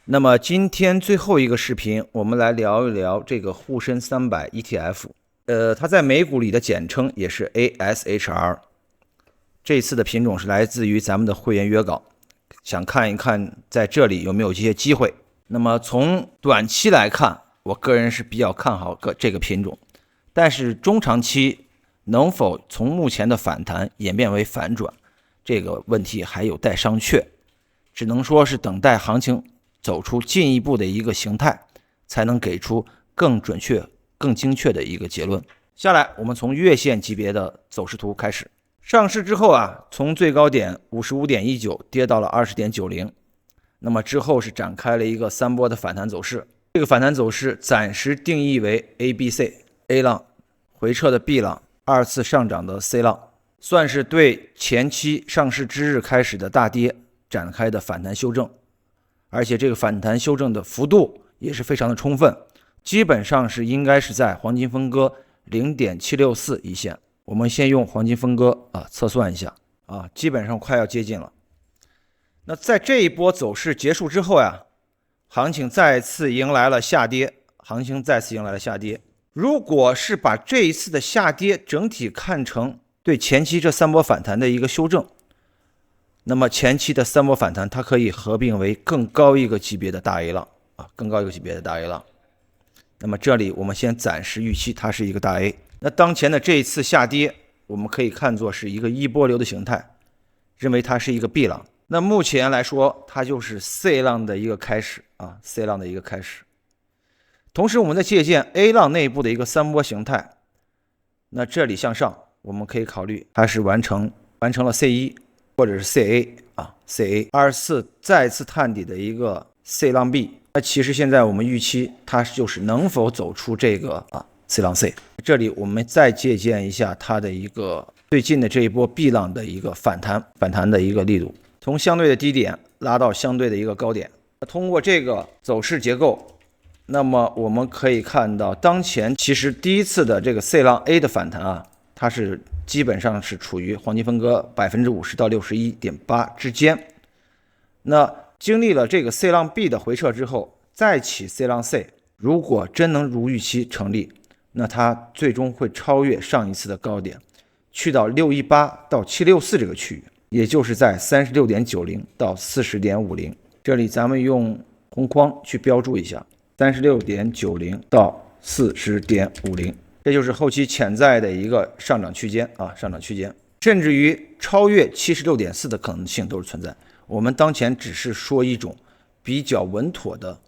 那么今天最后一个视频，我们来聊一聊这个沪深300 ETF。它在美股里的简称也是 ASHR。这次的品种是来自于咱们的会员约稿，想看一看在这里有没有这些机会。那么从短期来看，我个人是比较看好这个品种，但是中长期能否从目前的反弹演变为反转，这个问题还有待商榷，只能说是等待行情走出进一步的一个形态，才能给出更准确、更精确的一个结论。下来我们从月线级别的走势图开始。上市之后从最高点 55.19 跌到了 20.90， 那么之后是展开了一个三波的反弹走势。这个反弹走势暂时定义为 ABC，A 浪回撤的 B 浪，二次上涨的 C 浪，算是对前期上市之日开始的大跌展开的反弹修正，而且这个反弹修正的幅度也是非常的充分，基本上是应该是在黄金分割 0.764 一线。我们先用黄金分割测算一下基本上快要接近了。那在这一波走势结束之后行情再次迎来了下跌。如果是把这一次的下跌整体看成对前期这三波反弹的一个修正，那么前期的三波反弹它可以合并为更高一个级别的大 A 浪那么这里我们先暂时预期它是一个大 A。那当前的这一次下跌，我们可以看作是一个一波流的形态，认为它是一个 B 浪。那目前来说，它就是 C 浪的一个开始同时，我们再借鉴 A 浪内部的一个三波形态，那这里向上，我们可以考虑它是完成了 C1 或者是 CA ,24 再次探底的一个 C 浪 B。那其实现在我们预期它就是能否走出这个C 浪 C。这里我们再借鉴一下它的一个最近的这一波 B 浪的一个反弹的一个力度，从相对的低点拉到相对的一个高点。通过这个走势结构，那么我们可以看到，当前其实第一次的这个 C 浪 A 的反弹它是基本上是处于黄金分割 50% 到 61.8 之间。那经历了这个 C 浪 B 的回撤之后，再起 C 浪 C， 如果真能如预期成立，那它最终会超越上一次的高点，去到618到764这个区域，也就是在 36.90 到 40.50。 这里咱们用红框去标注一下 36.90 到 40.50， 这就是后期潜在的一个上涨区间甚至于超越 76.4 的可能性都是存在。我们当前只是说一种比较稳妥的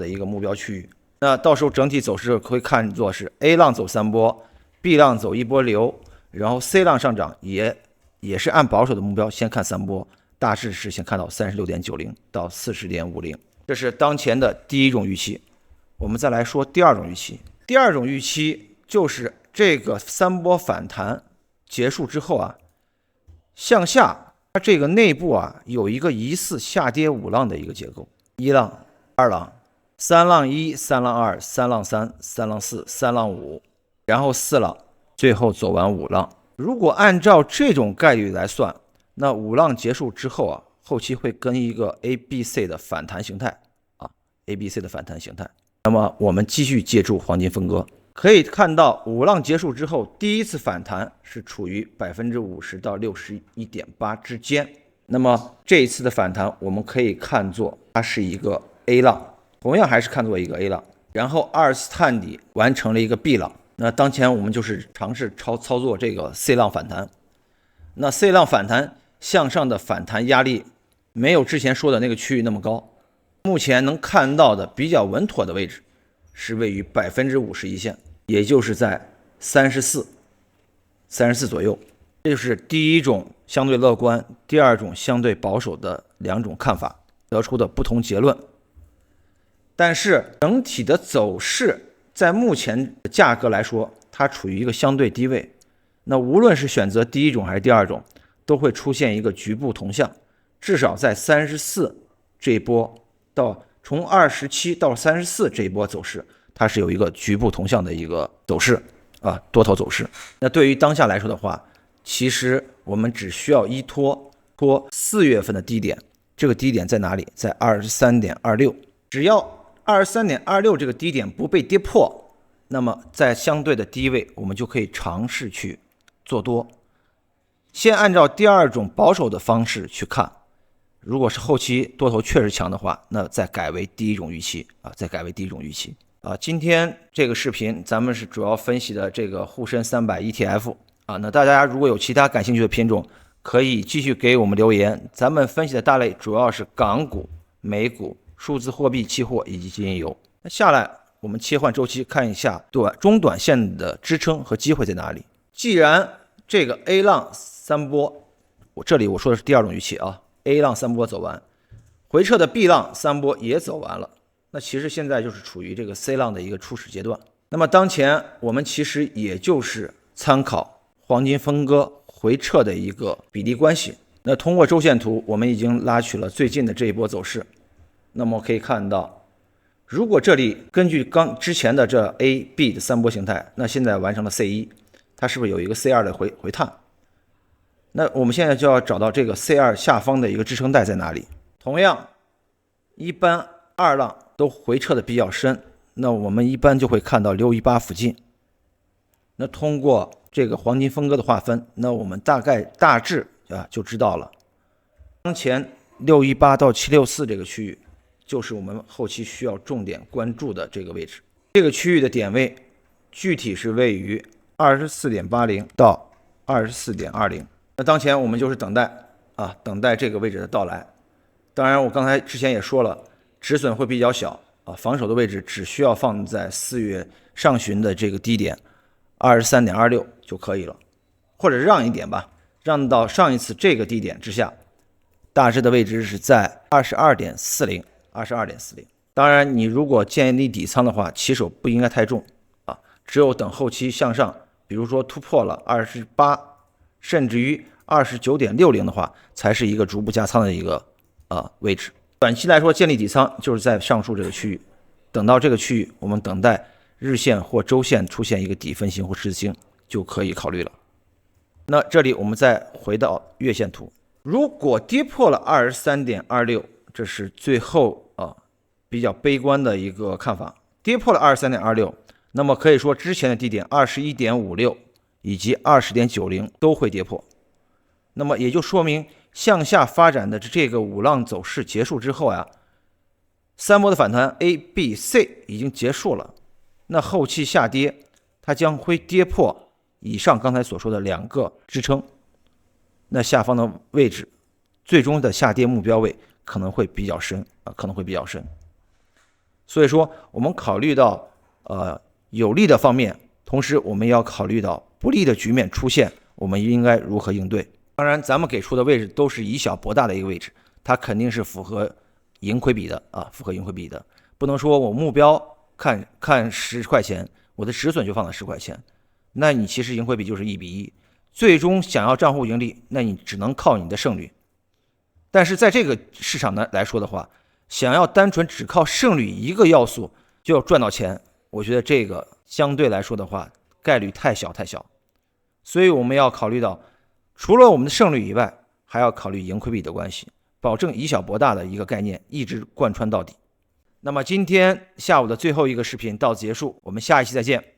一个目标区域。那到时候整体走势会看作是 A 浪走三波， B 浪走一波流，然后 C 浪上涨，也是按保守的目标先看三波，大致是先看到 36.90 到 40.50。 这是当前的第一种预期。我们再来说第二种预期。第二种预期就是这个三波反弹结束之后向下它这个内部有一个疑似下跌五浪的一个结构，一浪、二浪、三浪1、三浪2、三浪3、三浪4、三浪5，然后四浪，最后走完五浪。如果按照这种概率来算，那五浪结束之后后期会跟一个 ABC 的反弹形态那么我们继续借助黄金分割，可以看到五浪结束之后，第一次反弹是处于 50% 到 61.8 之间。那么这一次的反弹我们可以看作它是一个 A 浪，同样还是看作一个 A 浪，然后二次探底完成了一个 B 浪。那当前我们就是尝试操作这个 C 浪反弹。那 C 浪反弹向上的反弹压力没有之前说的那个区域那么高，目前能看到的比较稳妥的位置是位于 50% 一线，也就是在34左右。这就是第一种相对乐观，第二种相对保守的两种看法得出的不同结论。但是整体的走势在目前的价格来说，它处于一个相对低位。那无论是选择第一种还是第二种，都会出现一个局部同向，至少在34这一波到从27到34这一波走势，它是有一个局部同向的一个走势多头走势。那对于当下来说的话，其实我们只需要依托4月份的低点这个低点在哪里？在 23.26。只要 23.26 这个低点不被跌破，那么在相对的低位我们就可以尝试去做多。先按照第二种保守的方式去看，如果是后期多头确实强的话，那再改为第一种预期今天这个视频咱们是主要分析的这个沪深300 ETF 那大家如果有其他感兴趣的品种，可以继续给我们留言。咱们分析的大类主要是港股、美股、数字货币期货以及金油。那下来我们切换周期看一下中短线的支撑和机会在哪里。既然这个 A 浪三波，这里我说的是第二种预期A 浪三波走完，回撤的 B 浪三波也走完了，那其实现在就是处于这个 C 浪的一个初始阶段。那么当前我们其实也就是参考黄金分割回撤的一个比例关系。那通过周线图我们已经拉取了最近的这一波走势。那么可以看到，如果这里根据之前的这 A、B 的三波形态，那现在完成了 C1， 它是不是有一个 C2 的回探？那我们现在就要找到这个 C2 下方的一个支撑带在哪里。同样，一般二浪都回撤的比较深，那我们一般就会看到618附近。那通过这个黄金分割的划分，那我们大致就知道了，当前618到764这个区域就是我们后期需要重点关注的这个位置。这个区域的点位具体是位于 24.80 到 24.20。那当前我们就是等待这个位置的到来。当然我刚才之前也说了，止损会比较小防守的位置只需要放在4月上旬的这个低点 23.26 就可以了，或者让一点吧，让到上一次这个低点之下，大致的位置是在 22.40。当然你如果建立底仓的话，起手不应该太重只有等后期向上，比如说突破了28甚至于 29.60 的话，才是一个逐步加仓的一个位置。短期来说建立底仓就是在上述这个区域，等到这个区域我们等待日线或周线出现一个底分型或十字星就可以考虑了。那这里我们再回到月线图，如果跌破了 23.26， 这是最后比较悲观的一个看法，跌破了 23.26， 那么可以说之前的低点 21.56 以及 20.90 都会跌破。那么也就说明向下发展的这个五浪走势结束之后三波的反弹 A、B、C 已经结束了。那后期下跌它将会跌破以上刚才所说的两个支撑，那下方的位置最终的下跌目标位可能会比较深所以说我们考虑到有利的方面，同时我们要考虑到不利的局面出现，我们应该如何应对。当然咱们给出的位置都是以小博大的一个位置，它肯定是符合盈亏比的不能说我目标看10块钱，我的止损就放在10块钱，那你其实盈亏比就是1比1，最终想要账户盈利，那你只能靠你的胜率。但是在这个市场来说的话，想要单纯只靠胜率一个要素就要赚到钱，我觉得这个相对来说的话概率太小，所以我们要考虑到除了我们的胜率以外，还要考虑盈亏比的关系，保证以小博大的一个概念一直贯穿到底。那么今天下午的最后一个视频到此结束，我们下一期再见。